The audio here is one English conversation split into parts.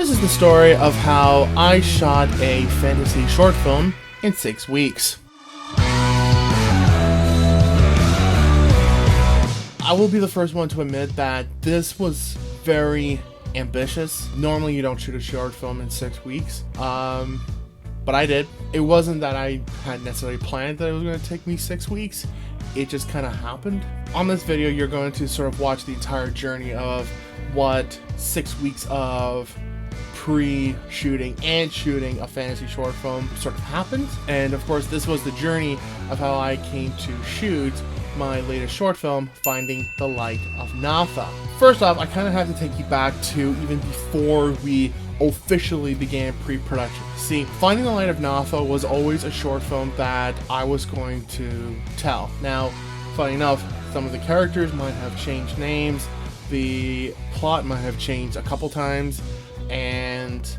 This is the story of how I shot a fantasy short film in 6 weeks. I will be the first one to admit that this was very ambitious. Normally you don't shoot a short film in 6 weeks, but I did. It wasn't that I had necessarily planned that it was going to take me 6 weeks. It just kind of happened. On this video, you're going to sort of watch the entire journey of what 6 weeks of pre-shooting and shooting a fantasy short film sort of happened. And of course, this was the journey of how I came to shoot my latest short film, Finding the Light of Natha. First off, I kind of have to take you back to even before we officially began pre-production. See, Finding the Light of Natha was always a short film that I was going to tell. Now, funny enough, some of the characters might have changed names, the plot might have changed a couple times, and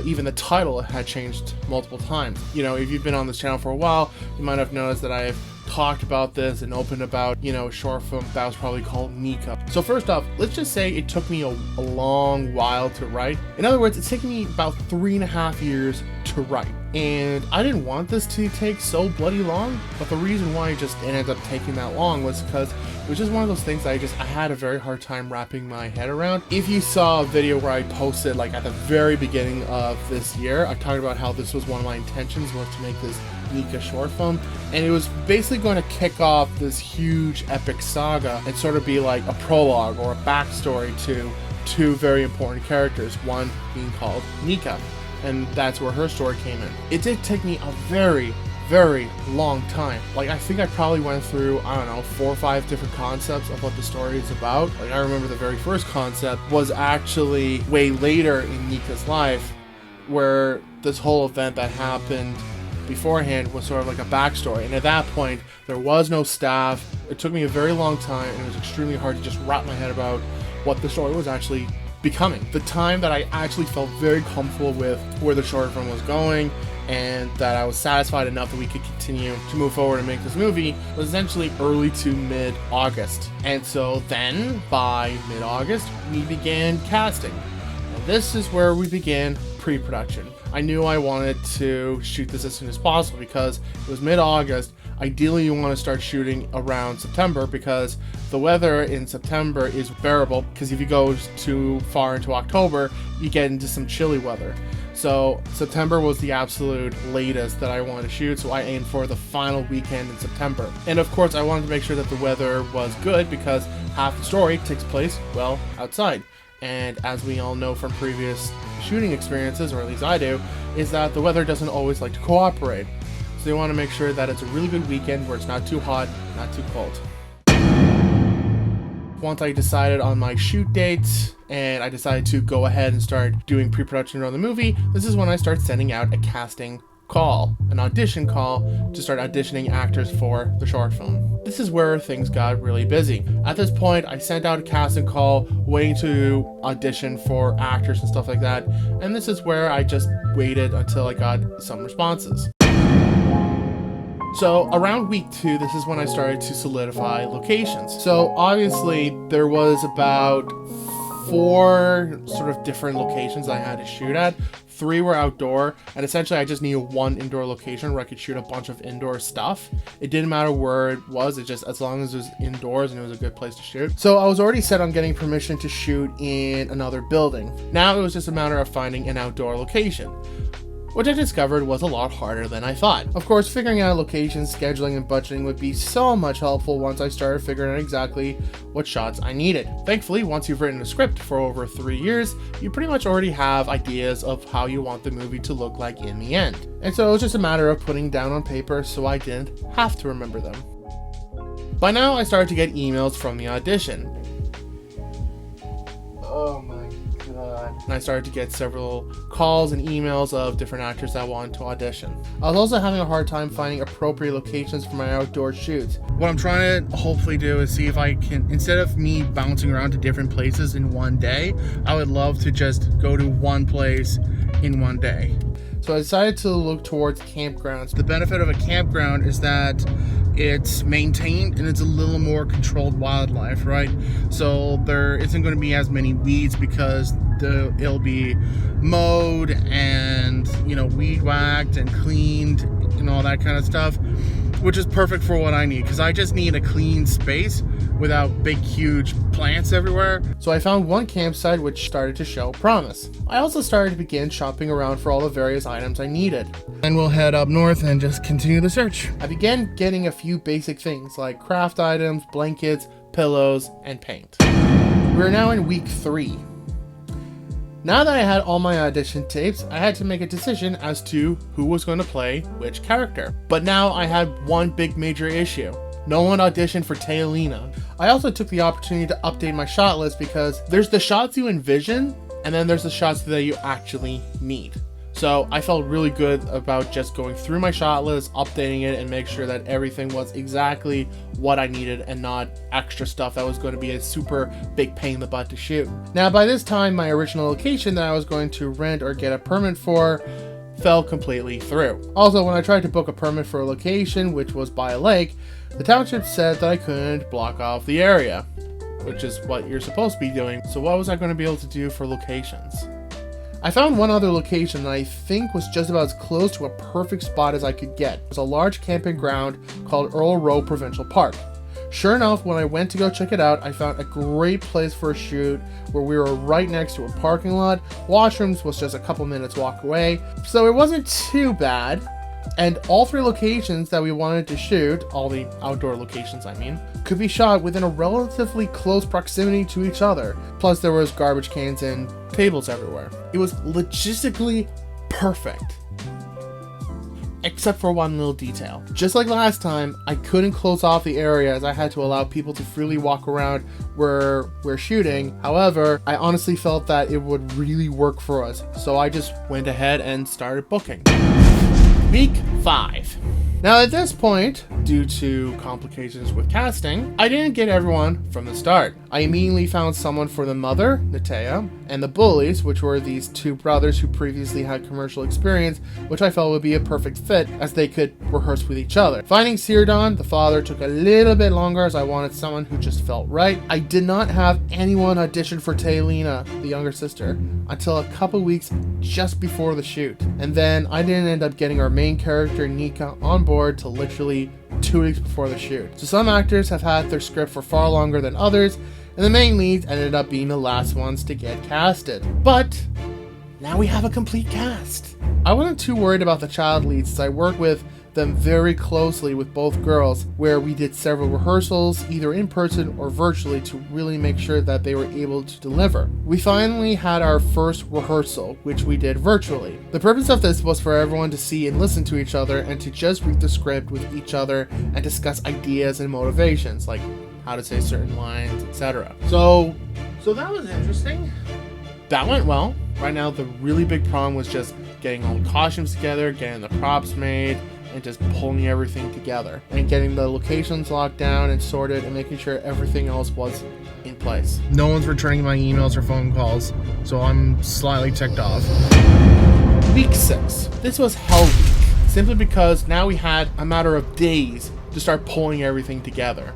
even the title had changed multiple times. You know, if you've been on this channel for a while, you might have noticed that I've talked about this and opened about, a short film that was probably called Nika. So first off, let's just say it took me a long while to write. In other words, it's taken me about 3.5 years to write. And I didn't want this to take so bloody long, but the reason why it just ended up taking that long was because it was just one of those things I had a very hard time wrapping my head around. If you saw a video where I posted at the very beginning of this year, I talked about how this was one of my intentions, was to make this Nika short film, and it was basically going to kick off this huge epic saga and sort of be like a prologue or a backstory to two very important characters, one being called Nika, and that's where her story came in. It did take me a very long time. I think I probably went through, 4 or 5 different concepts of what the story is about. I remember the very first concept was actually way later in Nika's life, where this whole event that happened beforehand was sort of like a backstory, and at that point there was no staff. It took me a very long time, and it was extremely hard to just wrap my head about what the story was actually becoming. The time that I actually felt very comfortable with where the short film was going, and that I was satisfied enough that we could continue to move forward and make this movie, was essentially early to mid-August. And so then, by mid-August, we began casting. And this is where we began pre-production. I knew I wanted to shoot this as soon as possible because it was mid-August. Ideally, you want to start shooting around September because the weather in September is bearable, because if you go too far into October, you get into some chilly weather. So September was the absolute latest that I wanted to shoot, so I aimed for the final weekend in September. And of course, I wanted to make sure that the weather was good because half the story takes place, well, outside. And as we all know from previous shooting experiences, or at least I do, is that the weather doesn't always like to cooperate. So you want to make sure that it's a really good weekend where it's not too hot, not too cold. Once I decided on my shoot dates and I decided to go ahead and start doing pre-production on the movie, this is when I start sending out a casting call, an audition call, to start auditioning actors for the short film. This is where things got really busy. At this point, I sent out a casting call, waiting to audition for actors and stuff like that, and this is where I just waited until I got some responses. So around week 2, this is when I started to solidify locations. So obviously there was about 4 sort of different locations I had to shoot at. 3 were outdoor, and essentially I just needed 1 indoor location where I could shoot a bunch of indoor stuff. It didn't matter where it was, it just, as long as it was indoors and it was a good place to shoot. So I was already set on getting permission to shoot in another building. Now it was just a matter of finding an outdoor location, which I discovered was a lot harder than I thought. Of course, figuring out locations, scheduling, and budgeting would be so much helpful once I started figuring out exactly what shots I needed. Thankfully, once you've written a script for over 3 years, you pretty much already have ideas of how you want the movie to look like in the end. And so it was just a matter of putting down on paper so I didn't have to remember them. By now, I started to get emails from the audition. Oh my God. And I started to get several calls and emails of different actors that wanted to audition. I was also having a hard time finding appropriate locations for my outdoor shoots. What I'm trying to hopefully do is see if I can, instead of me bouncing around to different places in one day, I would love to just go to one place in one day. So I decided to look towards campgrounds. The benefit of a campground is that it's maintained and it's a little more controlled wildlife, right? So there isn't going to be as many weeds because it'll be mowed and, you know, weed whacked and cleaned and all that kind of stuff, which is perfect for what I need, because I just need a clean space without big huge plants everywhere. So I found one campsite which started to show promise. I also started to begin shopping around for all the various items I needed. And we'll head up north and just continue the search. I began getting a few basic things like craft items, blankets, pillows, and paint. We're now in week 3. Now that I had all my audition tapes, I had to make a decision as to who was going to play which character. But now I had one big major issue. No one auditioned for Taylina. I also took the opportunity to update my shot list because there's the shots you envision and then there's the shots that you actually need. So I felt really good about just going through my shot list, updating it, and make sure that everything was exactly what I needed and not extra stuff that was going to be a super big pain in the butt to shoot. Now by this time, my original location that I was going to rent or get a permit for fell completely through. Also, when I tried to book a permit for a location, which was by a lake, the township said that I couldn't block off the area, which is what you're supposed to be doing. So what was I going to be able to do for locations? I found one other location that I think was just about as close to a perfect spot as I could get. It was a large camping ground called Earl Rowe Provincial Park. Sure enough, when I went to go check it out, I found a great place for a shoot where we were right next to a parking lot. Washrooms was just a couple minutes walk away, so it wasn't too bad. And all 3 locations that we wanted to shoot, all the outdoor locations I mean, could be shot within a relatively close proximity to each other. Plus there was garbage cans and tables everywhere. It was logistically perfect. Except for one little detail. Just like last time, I couldn't close off the area as I had to allow people to freely walk around where we're shooting. However, I honestly felt that it would really work for us, so I just went ahead and started booking. Week 5. Now at this point, due to complications with casting, I didn't get everyone from the start. I immediately found someone for the mother, Natha, and the bullies, which were these 2 brothers who previously had commercial experience, which I felt would be a perfect fit as they could rehearse with each other. Finding Sirdon, the father, took a little bit longer as I wanted someone who just felt right. I did not have anyone audition for Taylina, the younger sister, until a couple weeks just before the shoot. And then I didn't end up getting our main character, Nika, on board till literally 2 weeks before the shoot. So some actors have had their script for far longer than others, and the main leads ended up being the last ones to get casted. But now we have a complete cast. I wasn't too worried about the child leads as I worked with them very closely with both girls, where we did several rehearsals either in person or virtually to really make sure that they were able to deliver. We finally had our first rehearsal, which we did virtually. The purpose of this was for everyone to see and listen to each other and to just read the script with each other and discuss ideas and motivations, like how to say certain lines, etc. So that was interesting. That went well. Right now, the really big problem was just getting all the costumes together, getting the props made, and just pulling everything together and getting the locations locked down and sorted and making sure everything else was in place. No one's returning my emails or phone calls, so I'm slightly ticked off. Week 6. This was hell week, simply because now we had a matter of days to start pulling everything together.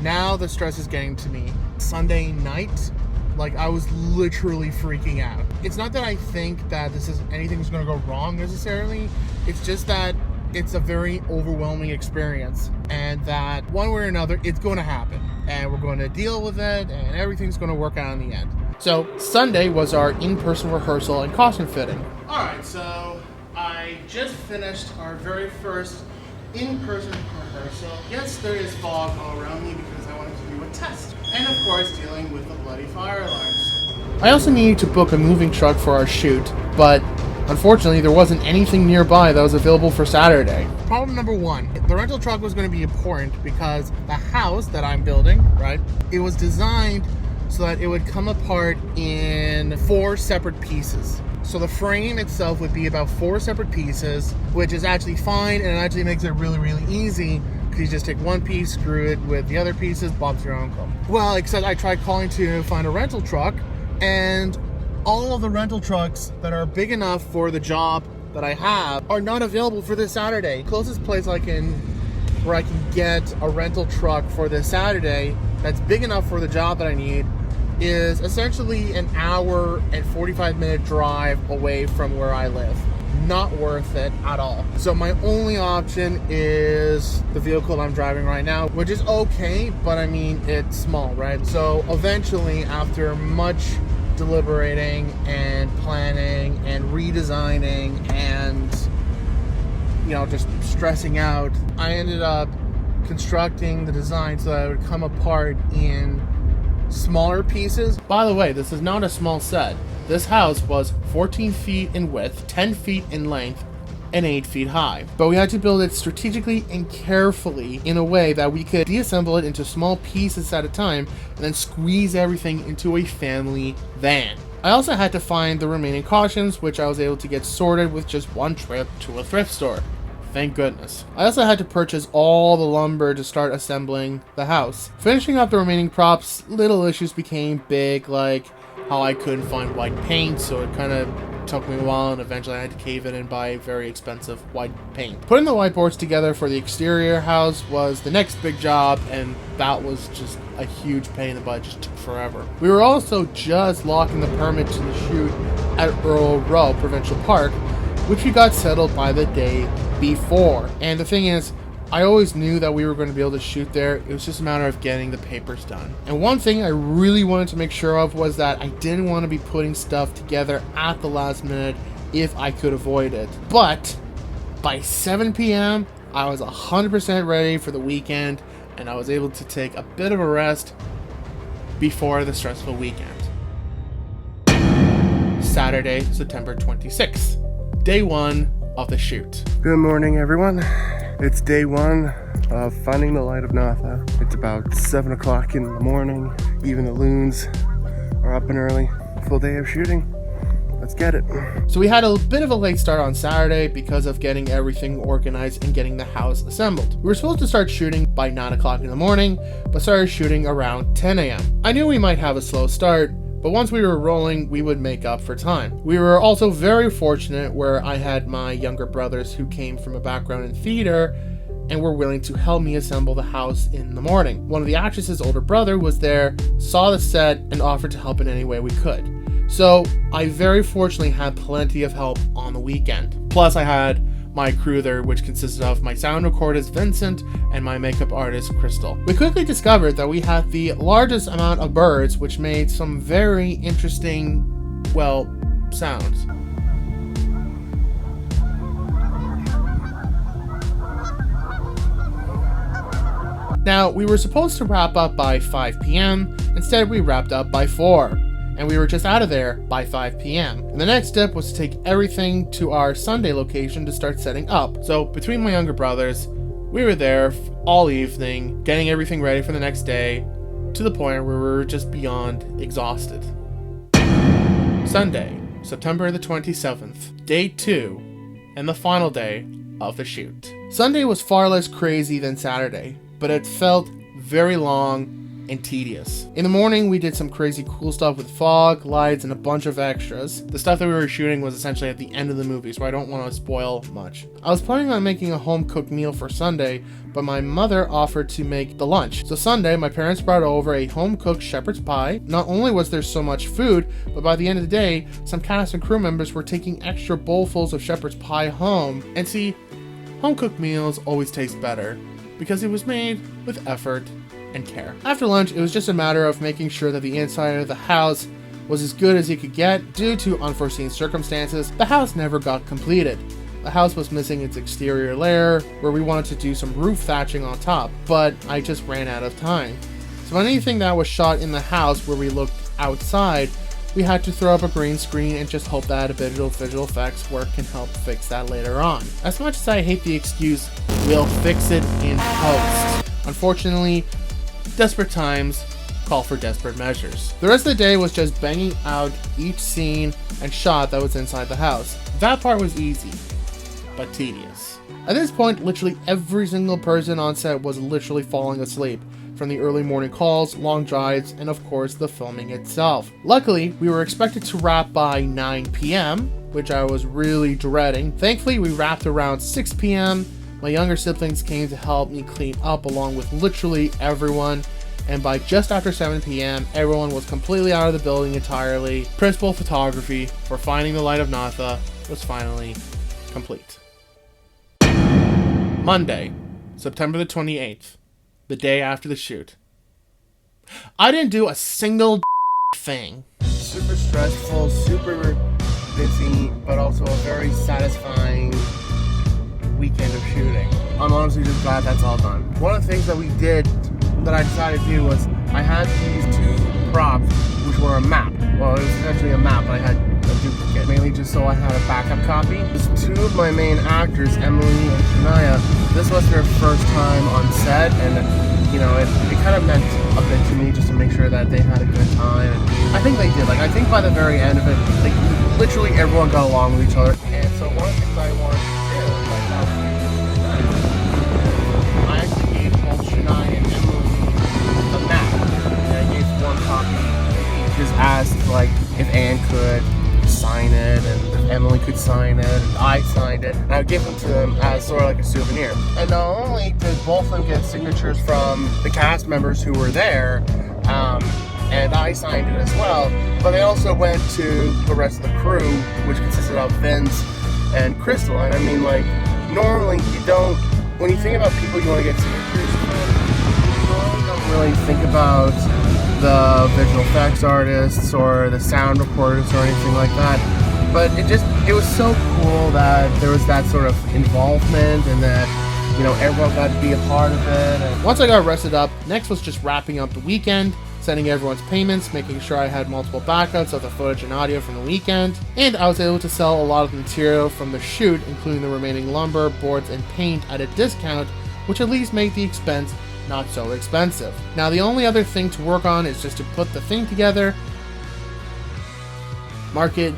Now the stress is getting to me. Sunday night, like, I was literally freaking out. It's not that I think that anything's going to go wrong necessarily. It's just that it's a very overwhelming experience, and that one way or another, it's going to happen, and we're going to deal with it, and everything's going to work out in the end. So Sunday was our in-person rehearsal and costume fitting. All right, so I just finished our very first in-person rehearsal. Yes, there is fog all around me because I wanted to do a test. And of course, dealing with the bloody fire alarms. I also needed to book a moving truck for our shoot, but unfortunately there wasn't anything nearby that was available for Saturday. Problem number 1, the rental truck was going to be important because the house that I'm building, right, it was designed so that it would come apart in 4 separate pieces. So the frame itself would be about 4 separate pieces, which is actually fine, and it actually makes it really, really easy because you just take one piece, screw it with the other pieces, Bob's your uncle. Well, except I tried calling to find a rental truck, and all of the rental trucks that are big enough for the job that I have are not available for this Saturday. Closest place I can where I can get a rental truck for this Saturday that's big enough for the job that I need is essentially an hour and 45-minute drive away from where I live. Not worth it at all. So my only option is the vehicle I'm driving right now, which is okay, but I mean, it's small, right? So eventually, after much deliberating and planning and redesigning and, you know, just stressing out, I ended up constructing the design so that it would come apart in smaller pieces. By the way, this is not a small set. This house was 14 feet in width, 10 feet in length, and 8 feet high. But we had to build it strategically and carefully in a way that we could deassemble it into small pieces at a time and then squeeze everything into a family van. I also had to find the remaining cautions, which I was able to get sorted with just one trip to a thrift store. Thank goodness. I also had to purchase all the lumber to start assembling the house. Finishing up the remaining props, little issues became big, like how I couldn't find white paint, so it kind of took me a while, and eventually I had to cave it and buy very expensive white paint. Putting the whiteboards together for the exterior house was the next big job, and that was just a huge pain in the butt. It just took forever. We were also just locking the permit to the shoot at Earl, Rowe, Provincial Park, which we got settled by the day before. And the thing is, I always knew that we were going to be able to shoot there. It was just a matter of getting the papers done. And one thing I really wanted to make sure of was that I didn't want to be putting stuff together at the last minute if I could avoid it. But by 7 p.m., I was 100% ready for the weekend, and I was able to take a bit of a rest before the stressful weekend. Saturday, September 26th, day one of the shoot. Good morning, everyone. It's day one of finding the light of Natha. It's about 7 o'clock in the morning. Even the loons are up and early. Full day of shooting. Let's get it. So we had a bit of a late start on Saturday because of getting everything organized and getting the house assembled. We were supposed to start shooting by 9 o'clock in the morning, but started shooting around 10 a.m. I knew we might have a slow start, but once we were rolling, we would make up for time. We were also very fortunate where I had my younger brothers who came from a background in theater and were willing to help me assemble the house in the morning. One of the actress's older brother was there, saw the set, and offered to help in any way we could. So I very fortunately had plenty of help on the weekend. Plus I had my crew there, which consisted of my sound recordist Vincent and my makeup artist Crystal. We quickly discovered that we had the largest amount of birds, which made some very interesting, well, sounds. Now, we were supposed to wrap up by 5 p.m. Instead, we wrapped up by 4. And we were just out of there by 5 p.m. And the next step was to take everything to our Sunday location to start setting up. So between my younger brothers, we were there all evening, getting everything ready for the next day, to the point where we were just beyond exhausted. Sunday, September the 27th, day 2, and the final day of the shoot. Sunday was far less crazy than Saturday, but it felt very long and tedious. In the morning, we did some crazy cool stuff with fog, lights, and a bunch of extras. The stuff that we were shooting was essentially at the end of the movie, so I don't want to spoil much. I was planning on making a home-cooked meal for Sunday, but my mother offered to make the lunch. So Sunday, my parents brought over a home-cooked shepherd's pie. Not only was there so much food, but by the end of the day, some cast and crew members were taking extra bowlfuls of shepherd's pie home. And see, home-cooked meals always taste better because it was made with effort and care. After lunch, it was just a matter of making sure that the inside of the house was as good as it could get. Due to unforeseen circumstances, the house never got completed. The house was missing its exterior layer, where we wanted to do some roof thatching on top, but I just ran out of time. So anything that was shot in the house where we looked outside, we had to throw up a green screen and just hope that a bit of visual effects work can help fix that later on. As much as I hate the excuse, we'll fix it in post. Unfortunately, desperate times call for desperate measures. The rest of the day was just banging out each scene and shot that was inside the house. That part was easy, but tedious. At this point, literally every single person on set was literally falling asleep, from the early morning calls, long drives, and of course the filming itself. Luckily, we were expected to wrap by 9 p.m., which I was really dreading. Thankfully, we wrapped around 6 p.m., My younger siblings came to help me clean up along with literally everyone, and by just after 7 p.m., everyone was completely out of the building entirely. Principal photography for Finding the Light of Natha was finally complete. Monday, September the 28th, the day after the shoot. I didn't do a single thing. Super stressful, super busy, but also a very satisfying weekend of shooting. I'm honestly just glad that's all done. One of the things that we did, that I decided to do, was I had these two props, which were a map. Well, it was essentially a map, but I had a duplicate, mainly just so I had a backup copy. There's two of my main actors, Emily and Shania. This was their first time on set, and you know, it kind of meant a bit to me just to make sure that they had a good time. And I think they did. Like, I think by the very end of it, like, literally everyone got along with each other. And so one of the things I wanted to do, I actually gave both Shania and Emily a map. And I gave one copy each. Just asked, like, if Anne could sign it, and if Emily could sign it, and I signed it, and I would give them to them as sort of like a souvenir. And not only did both of them get signatures from the cast members who were there, and I signed it as well, but they also went to the rest of the crew, which consisted of Vince and Crystal. And I mean, like, normally you don't, when you think about people you want to get signatures from, you normally don't really think about the visual effects artists or the sound recorders or anything like that. But it was so cool that there was that sort of involvement, and that, you know, everyone got to be a part of it. And once I got rested up, next was just wrapping up the weekend, sending everyone's payments, making sure I had multiple backups of the footage and audio from the weekend, and I was able to sell a lot of the material from the shoot, including the remaining lumber, boards, and paint at a discount, which at least made the expense not so expensive. Now the only other thing to work on is just to put the thing together, market,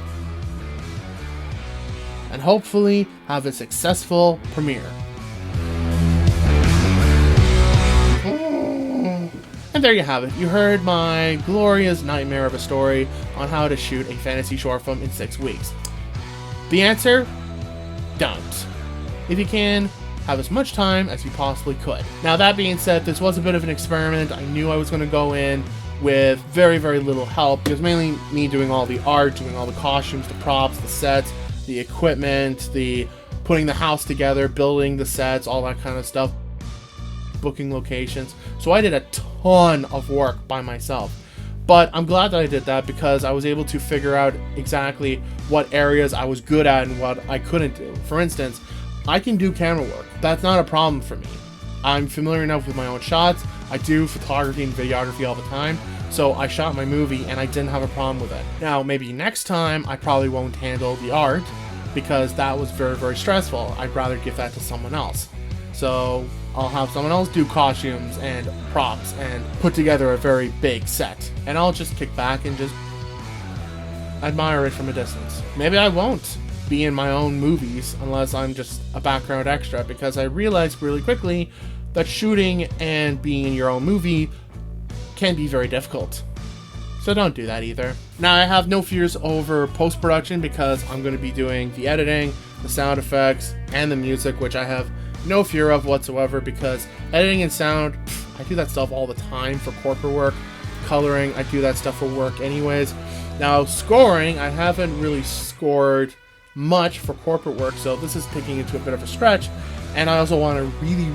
and hopefully have a successful premiere. And there you have it. You heard my glorious nightmare of a story on how to shoot a fantasy short film in 6 weeks. The answer? Don't. If you can, have as much time as you possibly could. Now that being said, this was a bit of an experiment. I knew I was going to go in with very, very little help. It was mainly me doing all the art, doing all the costumes, the props, the sets, the equipment, the putting the house together, building the sets, all that kind of stuff, booking locations. So I did a ton of work by myself. But I'm glad that I did that, because I was able to figure out exactly what areas I was good at and what I couldn't do. For instance, I can do camera work. That's not a problem for me. I'm familiar enough with my own shots. I do photography and videography all the time. So I shot my movie and I didn't have a problem with it. Now, maybe next time I probably won't handle the art, because that was very, very stressful. I'd rather give that to someone else. So I'll have someone else do costumes and props and put together a very big set. And I'll just kick back and just admire it from a distance. Maybe I won't be in my own movies unless I'm just a background extra, because I realized really quickly that shooting and being in your own movie can be very difficult. So don't do that either. Now, I have no fears over post-production, because I'm going to be doing the editing, the sound effects, and the music, which I have no fear of whatsoever, because editing and sound, I do that stuff all the time for corporate work. Coloring, I do that stuff for work anyways. Now, scoring, I haven't really scored much for corporate work, so this is taking it to a bit of a stretch. And I also want to really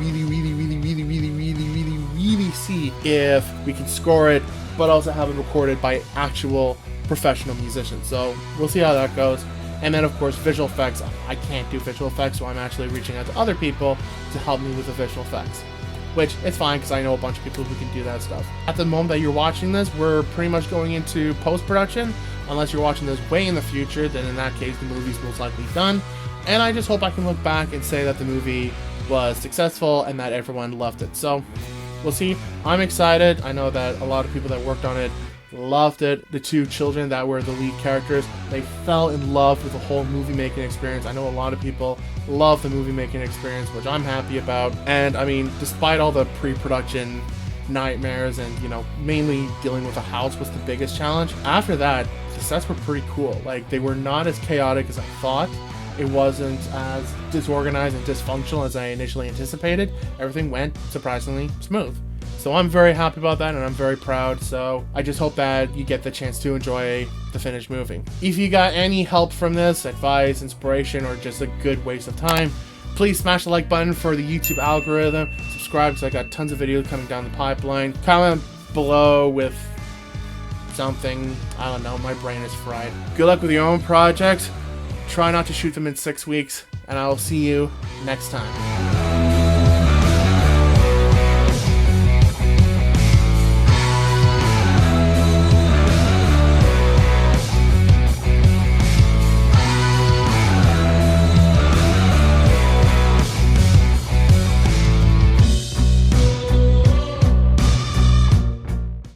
see if we can score it, but also have it recorded by actual professional musicians. So we'll see how that goes. And then, of course, visual effects. I can't do visual effects, so I'm actually reaching out to other people to help me with the visual effects. Which, it's fine, because I know a bunch of people who can do that stuff. At the moment that you're watching this, we're pretty much going into post-production. Unless you're watching this way in the future, then in that case, the movie's most likely done. And I just hope I can look back and say that the movie was successful and that everyone loved it. So, we'll see. I'm excited. I know that a lot of people that worked on it loved it. The two children that were the lead characters, they fell in love with the whole movie making experience. I know a lot of people love the movie making experience, which I'm happy about. And I mean, despite all the pre-production nightmares and, you know, mainly dealing with the house was the biggest challenge, after that, the sets were pretty cool. Like, they were not as chaotic as I thought. It wasn't as disorganized and dysfunctional as I initially anticipated. Everything went surprisingly smooth. So I'm very happy about that, and I'm very proud. So I just hope that you get the chance to enjoy the finished movie. If you got any help from this, advice, inspiration, or just a good waste of time, please smash the like button for the YouTube algorithm. Subscribe, because I got tons of videos coming down the pipeline. Comment below with something. I don't know, my brain is fried. Good luck with your own projects. Try not to shoot them in 6 weeks, and I will see you next time.